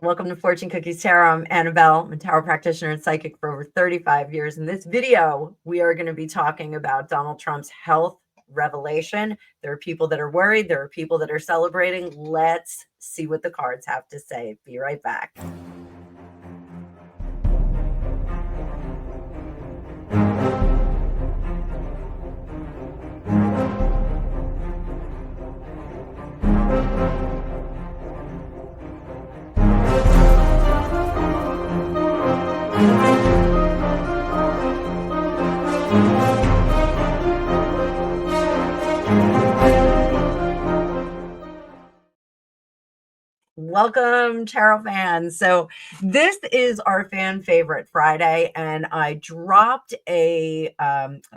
Welcome to Fortune Cookies Tarot. I'm Annabelle. I'm a tarot practitioner and psychic for over 35 years. In this video, we are going to be talking about Donald Trump's health revelation. There are people that are worried. There are people that are celebrating. Let's see what the cards have to say. Be right back. Welcome, tarot fans. So this is our fan favorite Friday, and I dropped a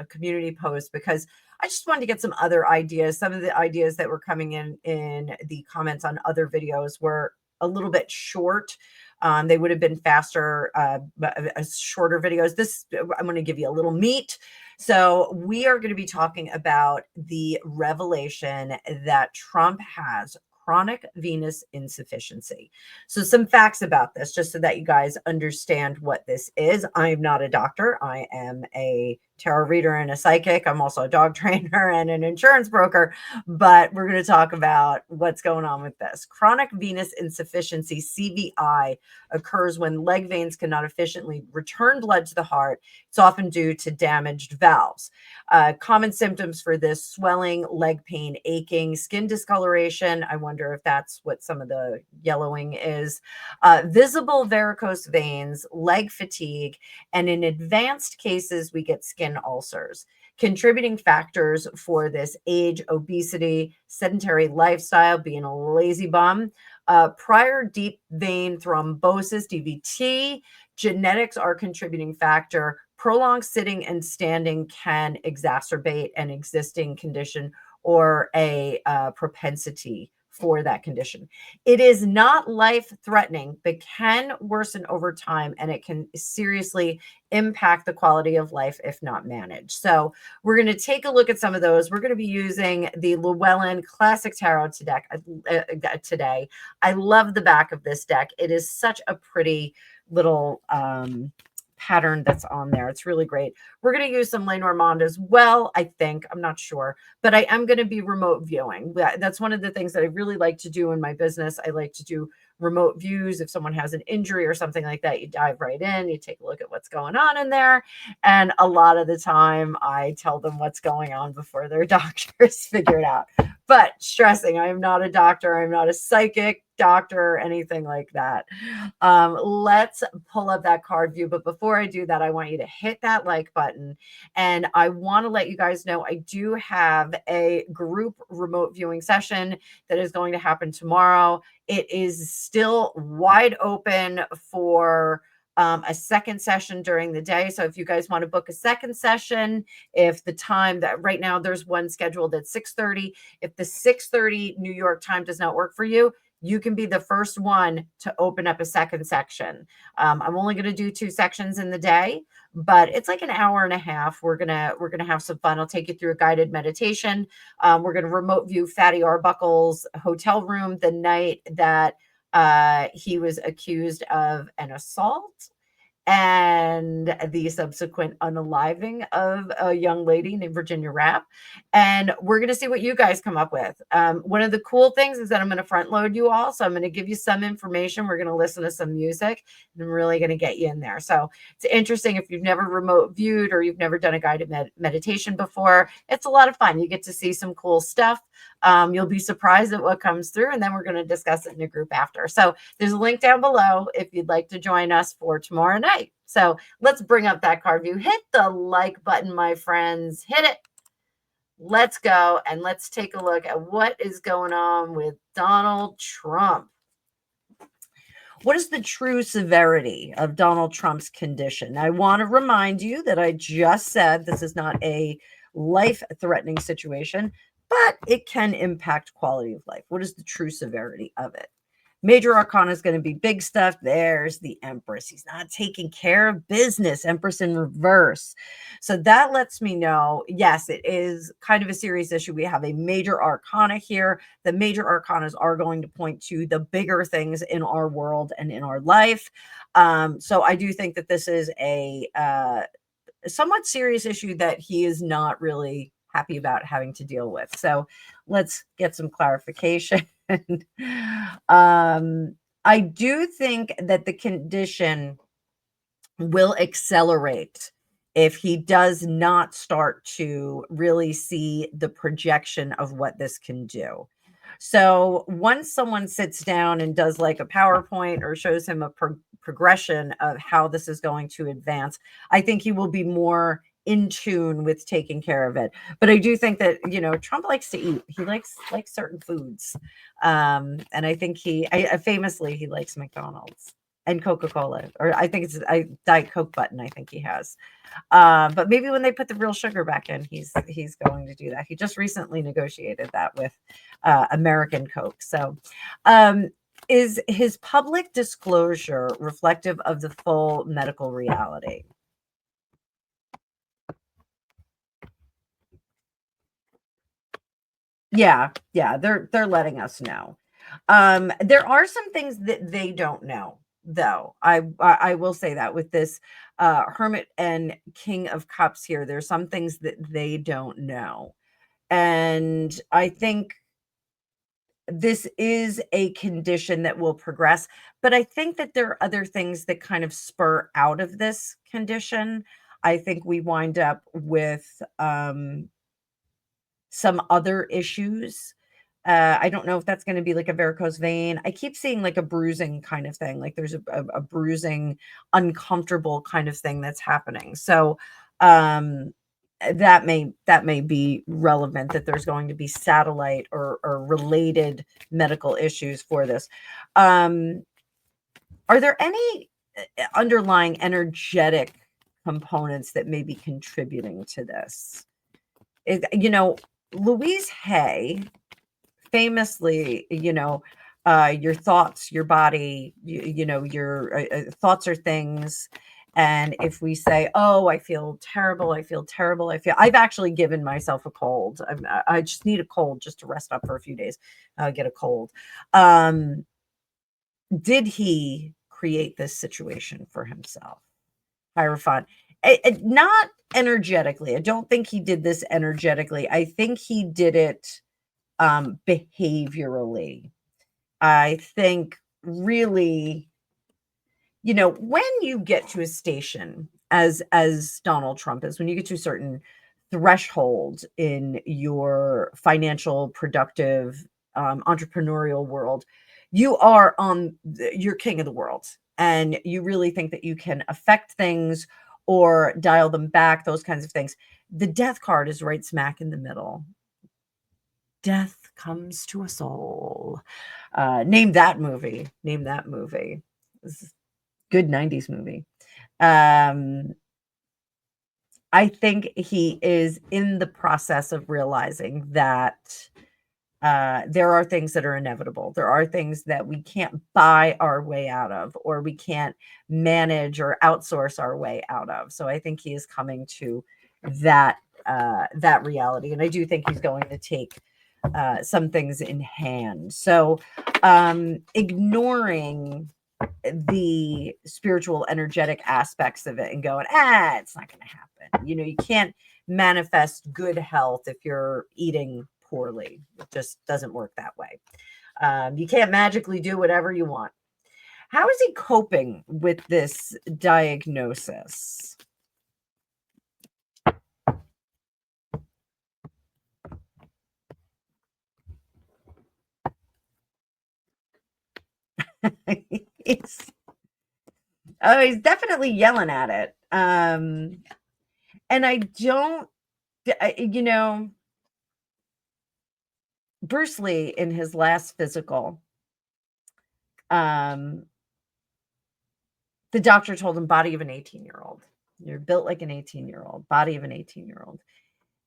community post because I just wanted to get some other ideas. Some of the ideas that were coming in the comments on other videos were a little bit short. They would have been faster, shorter videos. This, I'm going to give you a little meat. So we are going to be talking about the revelation that Trump has chronic venous insufficiency. So some facts about this, just so that you guys understand what this is. I'm not a doctor. I am a tarot reader and a psychic. I'm also a dog trainer and an insurance broker, but we're going to talk about what's going on with this. Chronic venous insufficiency, CVI, occurs when leg veins cannot efficiently return blood to the heart. It's often due to damaged valves. Common symptoms for this: swelling, leg pain, aching, skin discoloration. I wonder if that's what some of the yellowing is. Visible varicose veins, leg fatigue, and in advanced cases, we get skin ulcers. Contributing factors for this: age, obesity, sedentary lifestyle, being a lazy bum, prior deep vein thrombosis, DVT. Genetics are a contributing factor. Prolonged sitting and standing can exacerbate an existing condition or a propensity for that condition. It is not life-threatening, but can worsen over time, and it can seriously impact the quality of life if not managed. So we're going to take a look at some of those. We're going to be using the Llewellyn Classic Tarot today. I love the back of this deck. It is such a pretty little pattern that's on there. It's really great. We're going to use some Lenormand as well, I think. I'm not sure, but I am going to be remote viewing. That's one of the things that I really like to do in my business. I like to do remote views. If someone has an injury or something like that, you dive right in, you take a look at what's going on in there. And a lot of the time I tell them what's going on before their doctors figure it out. But stressing, I am not a doctor. I'm not a psychic, doctor, or anything like that. Let's pull up that card view. But before I do that, I want you to hit that like button. And I want to let you guys know I do have a group remote viewing session that is going to happen tomorrow. It is still wide open for a second session during the day. So if you guys want to book a second session, if the time that right now there's one scheduled at 6:30, if the 6:30 New York time does not work for you, you can be the first one to open up a second section. I'm only going to do 2 sections in the day, but it's like an hour and a half. We're gonna have some fun. I'll take you through a guided meditation. We're going to remote view Fatty Arbuckle's hotel room the night that he was accused of an assault and the subsequent unaliving of a young lady named Virginia Rapp. And we're going to see what you guys come up with. One of the cool things is that I'm going to front load you all. So I'm going to give you some information. We're going to listen to some music, and I'm really going to get you in there. So it's interesting if you've never remote viewed or you've never done a guided meditation before. It's a lot of fun. You get to see some cool stuff. You'll be surprised at what comes through, and then we're going to discuss it in a group after. So there's a link down below if you'd like to join us for tomorrow night. So let's bring up that card view. Hit the like button, my friends. Hit it. Let's go, and let's take a look at what is going on with Donald Trump. What is the true severity of Donald Trump's condition? I want to remind you that I just said this is not a life-threatening situation, but it can impact quality of life. What is the true severity of it? Major arcana is going to be big stuff. There's the Empress. He's not taking care of business. Empress in reverse. So that lets me know, yes, it is kind of a serious issue. We have a major arcana here. The major arcanas are going to point to the bigger things in our world and in our life. So I do think that this is a somewhat serious issue that he is not really happy about having to deal with. So let's get some clarification. I do think that the condition will accelerate if he does not start to really see the projection of what this can do. So once someone sits down and does like a PowerPoint or shows him a progression of how this is going to advance, I think he will be more in tune with taking care of it. But I do think that, Trump likes to eat. He likes certain foods. And I think famously he likes McDonald's and Coca-Cola, or I think it's a Diet Coke button I think he has. But maybe when they put the real sugar back in, he's going to do that. He just recently negotiated that with American Coke. So is his public disclosure reflective of the full medical reality? Yeah, they're letting us know. There are some things that they don't know, though. I will say that with this Hermit and King of Cups here, there's some things that they don't know. And I think this is a condition that will progress, but I think that there are other things that kind of spur out of this condition. I think we wind up with some other issues. I don't know if that's going to be like a varicose vein. I keep seeing like a bruising kind of thing, like there's a bruising, uncomfortable kind of thing that's happening. So that may be relevant, that there's going to be satellite or related medical issues for this. Are there any underlying energetic components that may be contributing to this? Louise Hay famously, your thoughts, your body, your thoughts are things. And if we say, oh, I feel terrible, I've actually given myself a cold. I just need a cold just to rest up for a few days, get a cold. Did he create this situation for himself? Hierophant. Not energetically. I don't think he did this energetically. I think he did it behaviorally. I think really, when you get to a station as Donald Trump is, when you get to a certain threshold in your financial, productive, entrepreneurial world, you're king of the world, and you really think that you can affect things or dial them back, those kinds of things. The death card is right smack in the middle. Death comes to us all. Name that movie. This is a good 90s movie. I think he is in the process of realizing that there are things that are inevitable. There are things that we can't buy our way out of, or we can't manage or outsource our way out of. So I think he is coming to that that reality, and I do think he's going to take some things in hand. So ignoring the spiritual, energetic aspects of it and going, it's not going to happen. You can't manifest good health if you're eating poorly. It just doesn't work that way. You can't magically do whatever you want. How is he coping with this diagnosis? he's, he's definitely yelling at it. And I don't, Bruce Lee in his last physical, the doctor told him, body of an 18-year-old. You're built like an 18-year-old, body of an 18-year-old.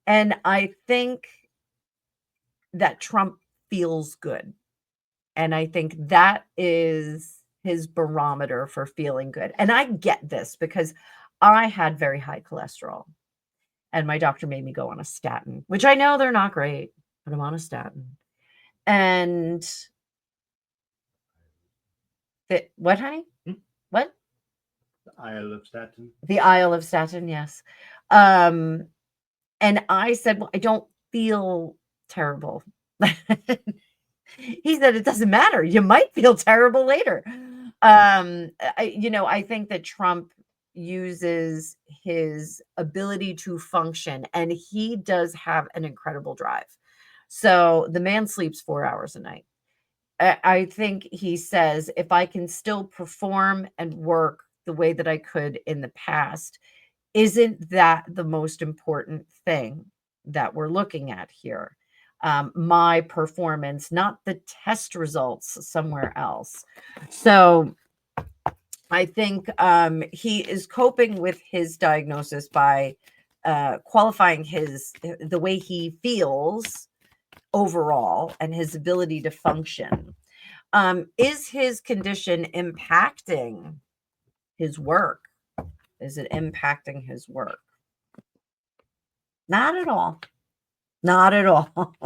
And I think that Trump feels good And I think that is his barometer for feeling good. And I get this because I had very high cholesterol and my doctor made me go on a statin, which I know they're not great, but I'm on a statin. And what, honey? What? Isle of Staten. The Isle of Staten, yes. Um, and I said, well, I don't feel terrible. He said, it doesn't matter. You might feel terrible later. I think that Trump uses his ability to function, and he does have an incredible drive. So the man sleeps 4 hours a night. I think he says, if I can still perform and work the way that I could in the past, isn't that the most important thing that we're looking at here? My performance, not the test results somewhere else. So I think he is coping with his diagnosis by qualifying the way he feels overall and his ability to function. Is his condition impacting his work? Is it impacting his work? Not at all. Not at all.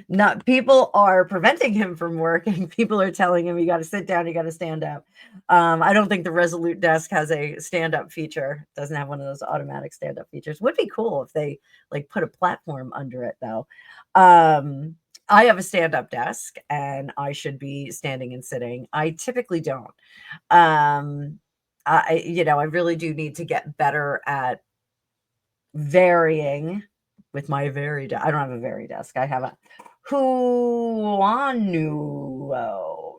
Not people are preventing him from working. People are telling him you got to sit down, you got to stand up. I don't think the Resolute desk has a stand up feature. Doesn't have one of those automatic stand up features. Would be cool if they like put a platform under it though. I have a stand up desk and I should be standing and sitting. I typically don't. I really do need to get better at varying with my I don't have a very desk. I have a Huanuo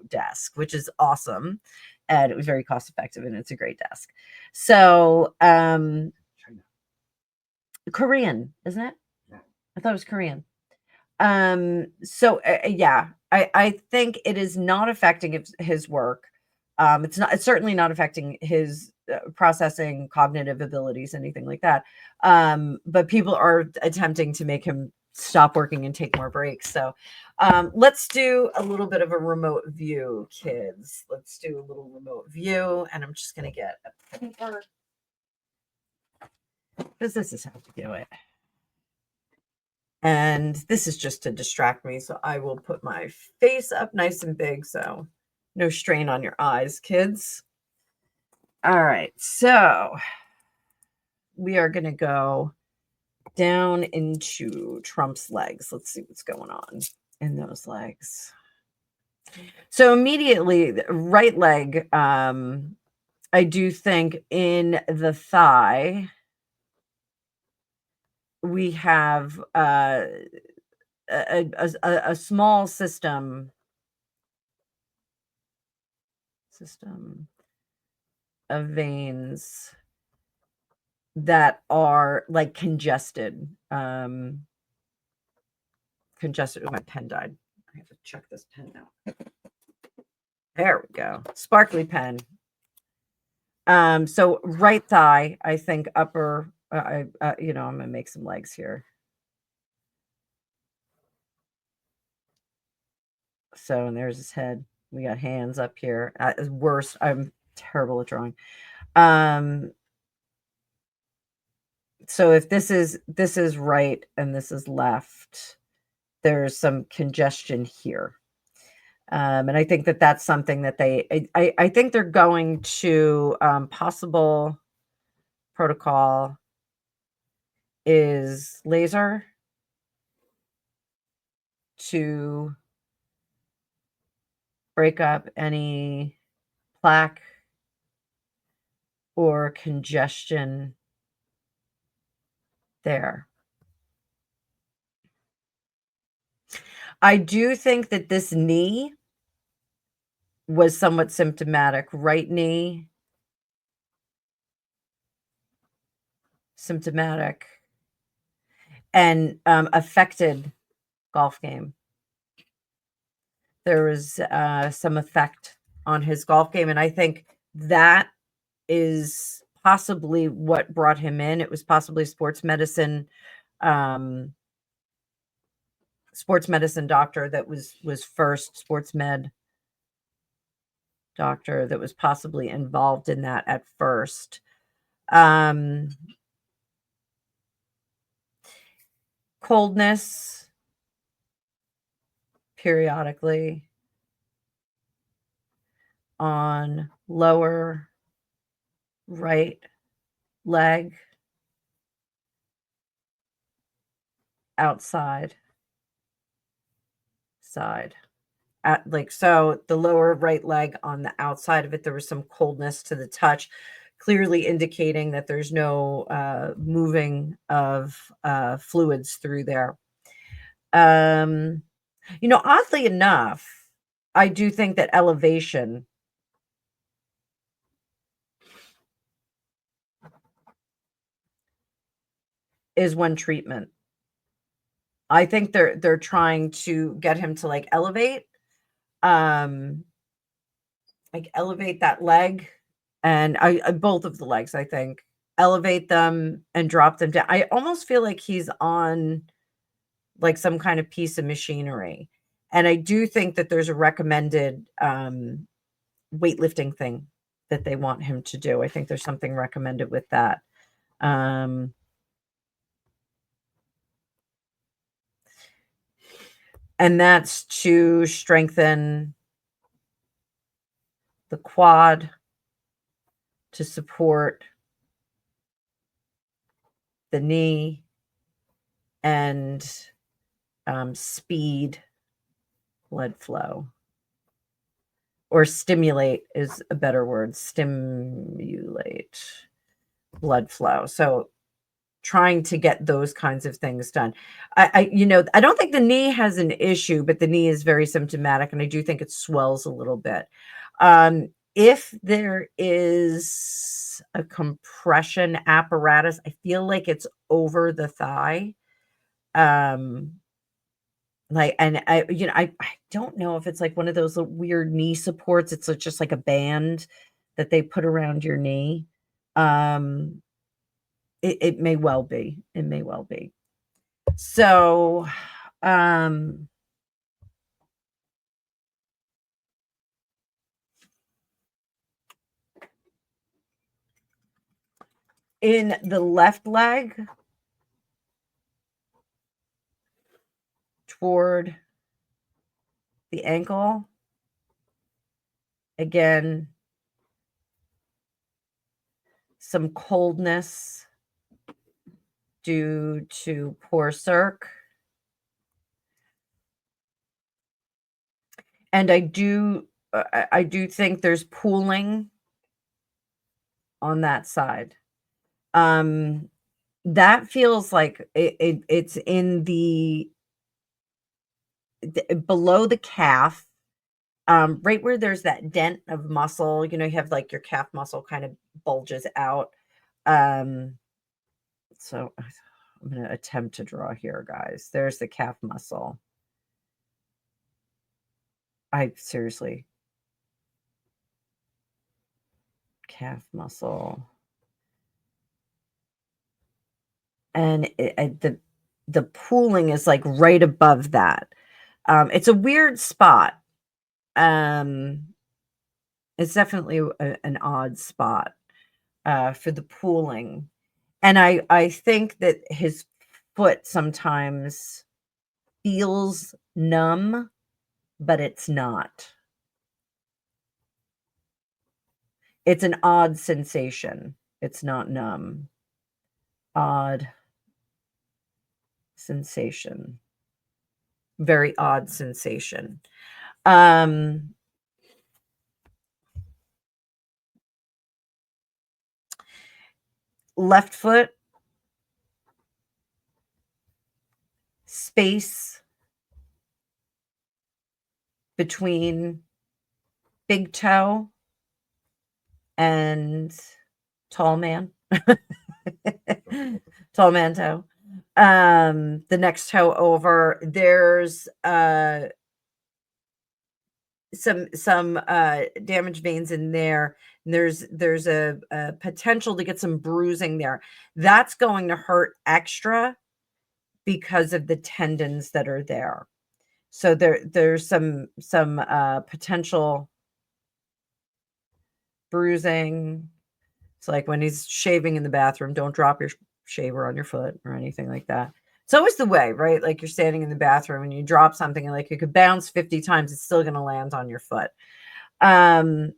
desk, which is awesome. And it was very cost effective and it's a great desk. So, Korean, isn't it? Yeah. I thought it was Korean. Yeah, I think it is not affecting his work. It's certainly not affecting his processing cognitive abilities, anything like that. But people are attempting to make him stop working and take more breaks. So let's do a little bit of a remote view, kids. Let's do a little remote view, and I'm just gonna get a paper because this is how we do it. And this is just to distract me. So I will put my face up nice and big. So no strain on your eyes, kids. All right. So we are going to go down into Trump's legs. Let's see what's going on in those legs. So immediately, right leg, I do think in the thigh, we have a small system of veins that are like congested. Congested. Oh, my pen died. I have to check this pen out. There we go. Sparkly pen. So right thigh, I think upper. I'm gonna make some legs here. So, and there's his head. We got hands up here. Worst. I'm terrible at drawing. So if this is right and this is left, there's some congestion here. And I think that that's something that I think they're going to possible protocol is laser to break up any plaque or congestion there. I do think that this knee was somewhat symptomatic. Right knee, symptomatic, and affected golf game. There was some effect on his golf game, and I think that is possibly what brought him in. It was possibly sports medicine sports medicine doctor that was first sports med doctor that was possibly involved in that at first. Coldness periodically on lower right leg, outside side. So the lower right leg on the outside of it, there was some coldness to the touch, clearly indicating that there's no moving of fluids through there. Oddly enough, I do think that elevation is one treatment. I think they're trying to get him to elevate that leg, and I both of the legs, I think, elevate them and drop them down. I almost feel like he's on some kind of piece of machinery. And I do think that there's a recommended weightlifting thing that they want him to do. I think there's something recommended with that. And that's to strengthen the quad, to support the knee, and speed blood flow. Or stimulate is a better word. Stimulate blood flow. So trying to get those kinds of things done. I don't think the knee has an issue, but the knee is very symptomatic, and I do think it swells a little bit. If there is a compression apparatus, I feel like it's over the thigh. I don't know if it's like one of those weird knee supports. It's just like a band that they put around your knee. It may well be. It may well be. So, in the left leg, toward the ankle, again, some coldness due to poor circ. And I do think there's pooling on that side. That feels like it's in the below the calf, right where there's that dent of muscle. You have your calf muscle kind of bulges out. So I'm going to attempt to draw here, guys. There's the calf muscle. Seriously. Calf muscle. And the pooling is right above that. It's a weird spot. It's definitely an odd spot for the pooling. And I think that his foot sometimes feels numb, but it's not. It's an odd sensation. It's not numb. Odd sensation. Very odd sensation. Left foot, space between big toe and tall man. Tall man toe. The next toe over, there's some damaged veins in there. And there's a potential to get some bruising there. That's going to hurt extra because of the tendons that are there. So there's some potential bruising. It's like when he's shaving in the bathroom, don't drop your shaver on your foot or anything like that. It's always the way, right? Like you're standing in the bathroom and you drop something and like you could bounce 50 times, it's still going to land on your foot. The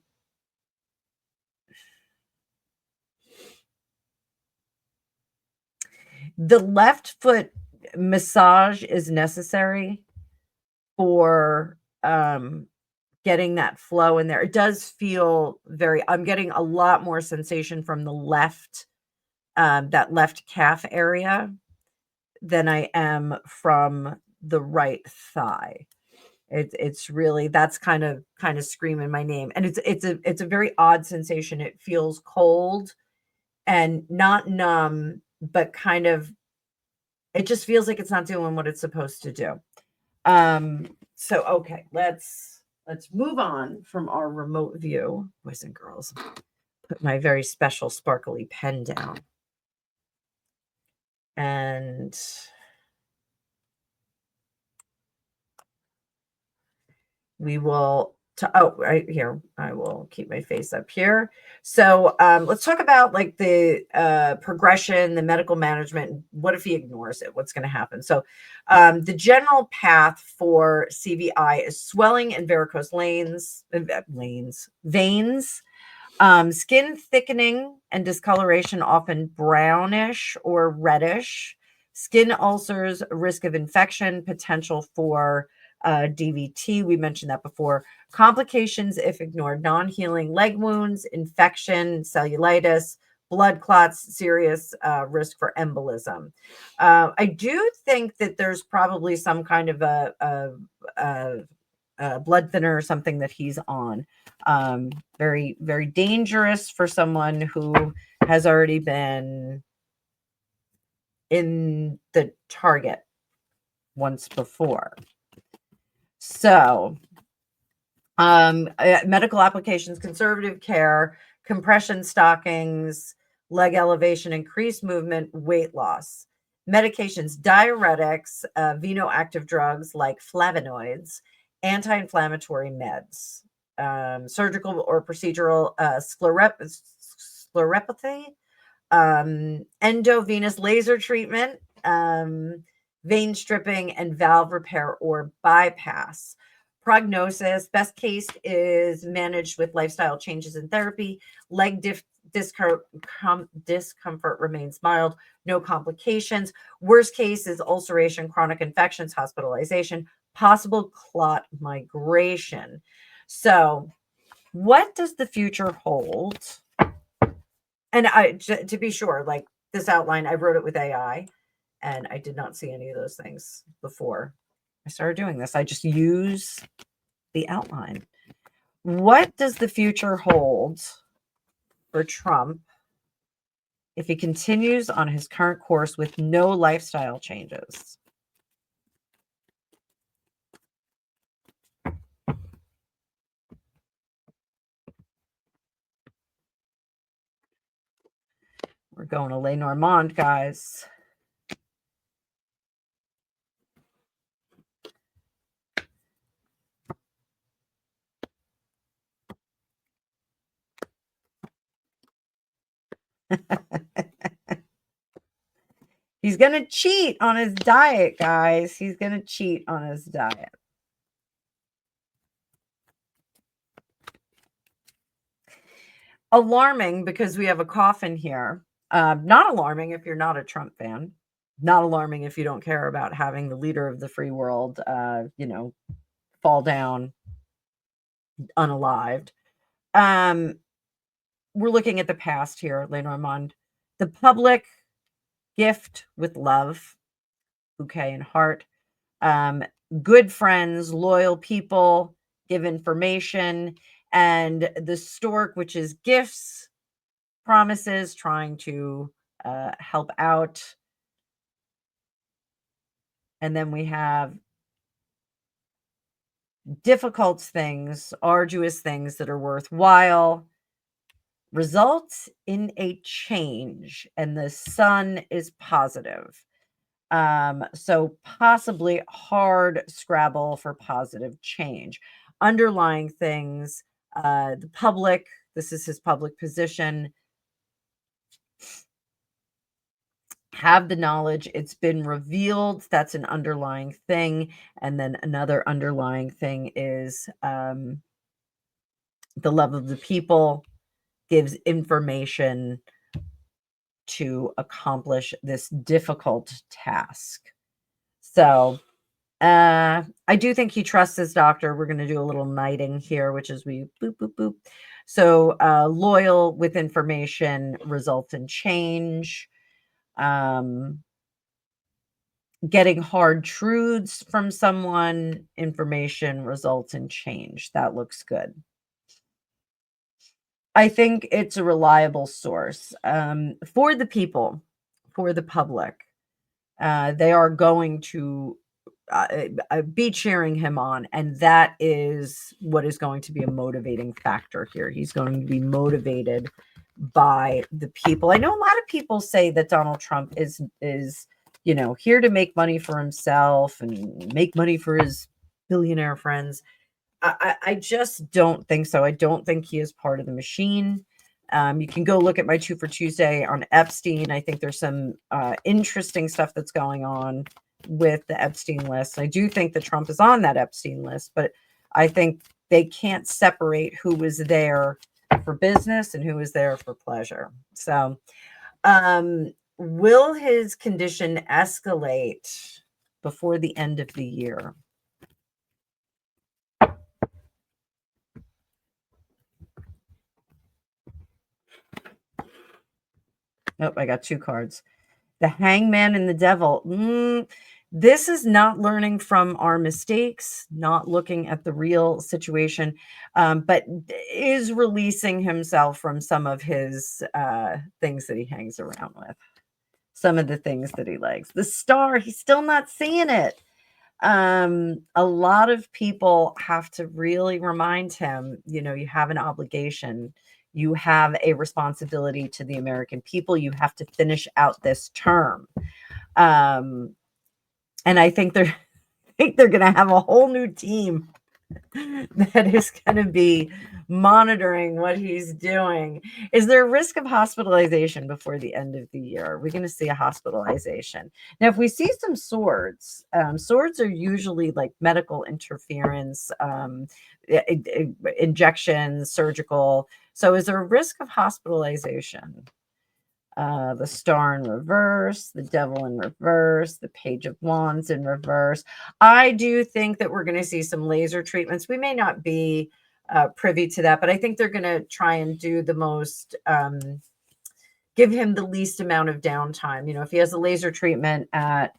left foot massage is necessary for getting that flow in there. It does feel I'm getting a lot more sensation from the left, that left calf area than I am from the right thigh. It's really, that's kind of screaming my name. And it's a very odd sensation. It feels cold and not numb, but kind of, it just feels like it's not doing what it's supposed to do. So okay, let's move on from our remote view, boys and girls. Put my very special sparkly pen down. And we will right here, I will keep my face up here. So let's talk about like the progression, the medical management. What if he ignores it? What's going to happen? So the general path for CVI is swelling in varicose veins, skin thickening and discoloration, often brownish or reddish, skin ulcers, risk of infection, potential for DVT. We mentioned that before. Complications if ignored: non-healing leg wounds, infection, cellulitis, blood clots, serious risk for embolism. I do think that there's probably some kind of a blood thinner or something that he's on. Very, very dangerous for someone who has already been in the target once before. So, medical applications: conservative care, compression stockings, leg elevation, increased movement, weight loss. Medications: diuretics, venoactive drugs like flavonoids, anti-inflammatory meds, surgical or procedural scleropathy, endovenous laser treatment, vein stripping, and valve repair or bypass. Prognosis: best case is managed with lifestyle changes and therapy. Leg discomfort remains mild, no complications. Worst case is ulceration, chronic infections, hospitalization, possible clot migration. So, what does the future hold? And to be sure, like this outline, I wrote it with AI, and I did not see any of those things before I started doing this. I just use the outline. What does the future hold for Trump if he continues on his current course with no lifestyle changes? We're going to Le Normand, guys. He's going to cheat on his diet, guys. He's going to cheat on his diet. Alarming because we have a coffin here. Not alarming if you're not a Trump fan. Not alarming if you don't care about having the leader of the free world, fall down unalived. We're looking at the past here, Le Normand. The public gift with love, bouquet and heart. Good friends, loyal people, give information. And the stork, which is gifts, promises, trying to help out. And then we have difficult things, arduous things that are worthwhile, results in a change, and the sun is positive. So possibly hard scrabble for positive change. Underlying things, the public, this is his public position, have the knowledge, it's been revealed, that's an underlying thing. And then another underlying thing is the love of the people gives information to accomplish this difficult task. So I do think he trusts his doctor. We're going to do a little knighting here, which is we boop, boop, boop. So loyal with information results in change. Getting hard truths from someone, information results in change. That looks good. I think it's a reliable source for the people, for the public. They are going to be cheering him on, and that is what is going to be a motivating factor here. He's going to be motivated by the people. I know a lot of people say that Donald Trump is here to make money for himself and make money for his billionaire friends. I just don't think so. I don't think he is part of the machine. You can go look at my 2 for Tuesday on Epstein. I think there's some interesting stuff that's going on with the Epstein list. I do think that Trump is on that Epstein list, but I think they can't separate who was there for business and who was there for pleasure. So, will his condition escalate before the end of the year? Oh, I got 2 cards. The Hangman and the Devil. This is not learning from our mistakes, not looking at the real situation, but is releasing himself from some of his things that he hangs around with, some of the things that he likes. The Star, he's still not seeing it. A lot of people have to really remind him, you have an obligation. You have a responsibility to the American people. You have to finish out this term. And I think they're going to have a whole new team that is going to be monitoring what he's doing. Is there a risk of hospitalization before the end of the year? Are we going to see a hospitalization? Now, if we see some swords, swords are usually like medical interference, injections, surgical. So is there a risk of hospitalization? The Star in reverse, the Devil in reverse, the Page of Wands in reverse. I do think that we're going to see some laser treatments. We may not be privy to that, but I think they're going to try and do the most, give him the least amount of downtime. If he has a laser treatment at,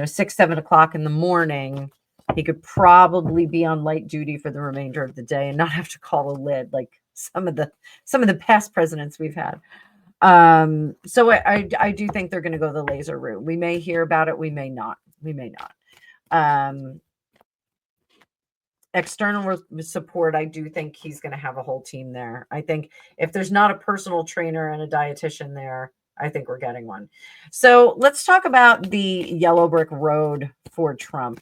6, 7 o'clock in the morning, he could probably be on light duty for the remainder of the day and not have to call a lid like some of the past presidents we've had. So I do think they're going to go the laser route. We may hear about it. We may not. External support. I do think he's going to have a whole team there. I think if there's not a personal trainer and a dietitian there, I think we're getting one. So let's talk about the yellow brick road for Trump.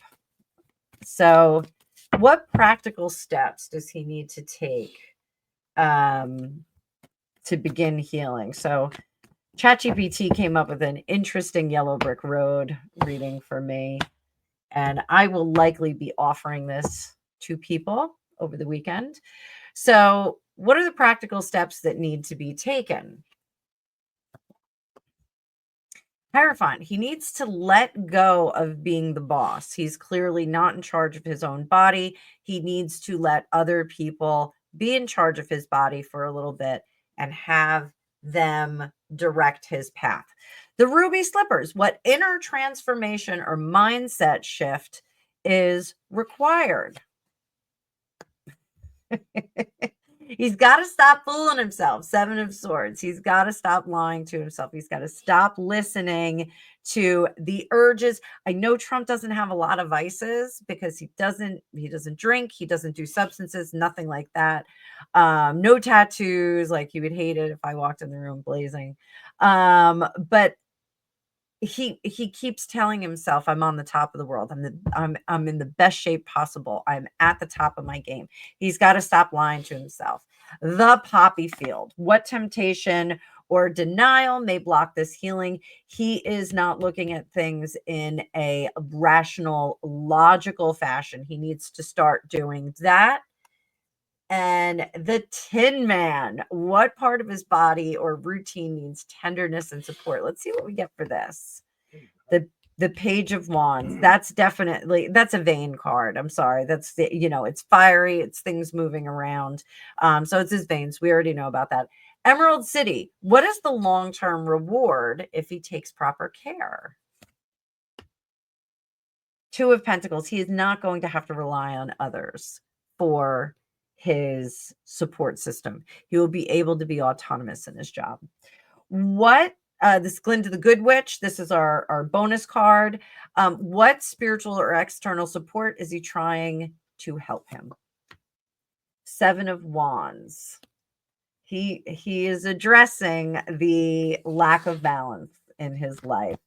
So what practical steps does he need to take, to begin healing? So ChatGPT came up with an interesting yellow brick road reading for me, and I will likely be offering this to people over the weekend. So what are the practical steps that need to be taken? Hierophant, he needs to let go of being the boss. He's clearly not in charge of his own body. He needs to let other people be in charge of his body for a little bit and have them direct his path. The ruby slippers, what inner transformation or mindset shift is required? He's got to stop fooling himself. 7 of Swords. He's got to stop lying to himself. He's got to stop listening to the urges. I know Trump doesn't have a lot of vices because he doesn't drink, he doesn't do substances, nothing like that. No tattoos, like you would hate it if I walked in the room blazing. But he keeps telling himself, I'm on the top of the world. I'm in the best shape possible. I'm at the top of my game. He's got to stop lying to himself. The poppy field. What temptation or denial may block this healing? He is not looking at things in a rational, logical fashion. He needs to start doing that. And the Tin Man. What part of his body or routine needs tenderness and support? Let's see what we get for this. The Page of Wands. That's a vain card. I'm sorry. That's it's fiery. It's things moving around. So it's his veins. We already know about that. Emerald City. What is the long-term reward if he takes proper care? Two of Pentacles. He is not going to have to rely on others for his support system. He will be able to be autonomous in his job. What this Glinda the Good Witch, this is our bonus card. What spiritual or external support is he trying to help him? Seven of Wands. He is addressing the lack of balance in his life.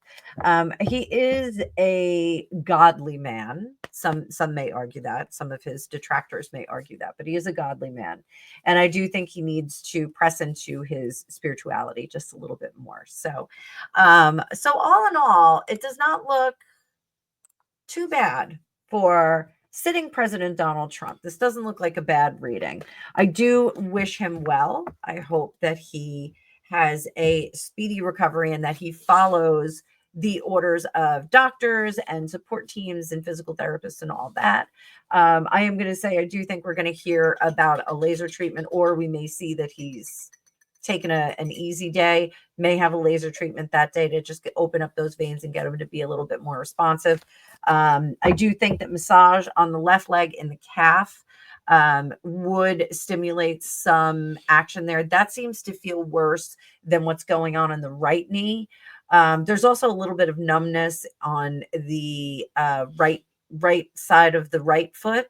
He is a godly man. Some may argue that. Some of his detractors may argue that, but he is a godly man. And I do think he needs to press into his spirituality just a little bit more. So all in all, it does not look too bad for sitting President Donald Trump. This doesn't look like a bad reading. I do wish him well. I hope that he has a speedy recovery and that he follows the orders of doctors and support teams and physical therapists and all that. I am going to say, I do think we're going to hear about a laser treatment, or we may see that he's taken an easy day, may have a laser treatment that day to just open up those veins and get him to be a little bit more responsive. I do think that massage on the left leg and the calf would stimulate some action there. That seems to feel worse than what's going on in the right knee. There's also a little bit of numbness on the right side of the right foot.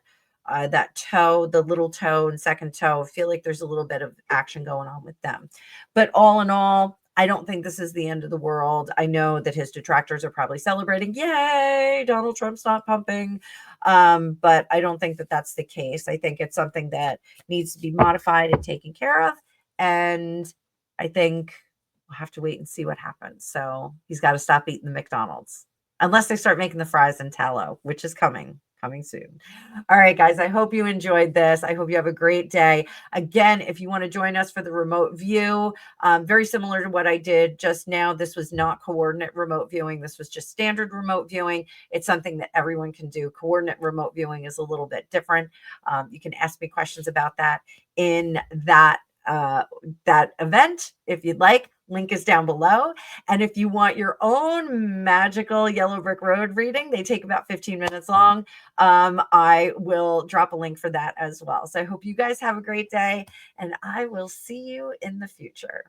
That toe, the little toe and second toe, I feel like there's a little bit of action going on with them. But all in all, I don't think this is the end of the world. I know that his detractors are probably celebrating, yay, Donald Trump's not pumping. But I don't think that that's the case. I think it's something that needs to be modified and taken care of. And I think we'll have to wait and see what happens. So he's got to stop eating the McDonald's unless they start making the fries in tallow, which is coming soon. All right, guys, I hope you enjoyed this. I hope you have a great day. Again, if you want to join us for the remote view, very similar to what I did just now, this was not coordinate remote viewing. This was just standard remote viewing. It's something that everyone can do. Coordinate remote viewing is a little bit different. You can ask me questions about that in that event if you'd like. Link is down below. And if you want your own magical Yellow Brick Road reading, they take about 15 minutes long. I will drop a link for that as well. So I hope you guys have a great day, and I will see you in the future.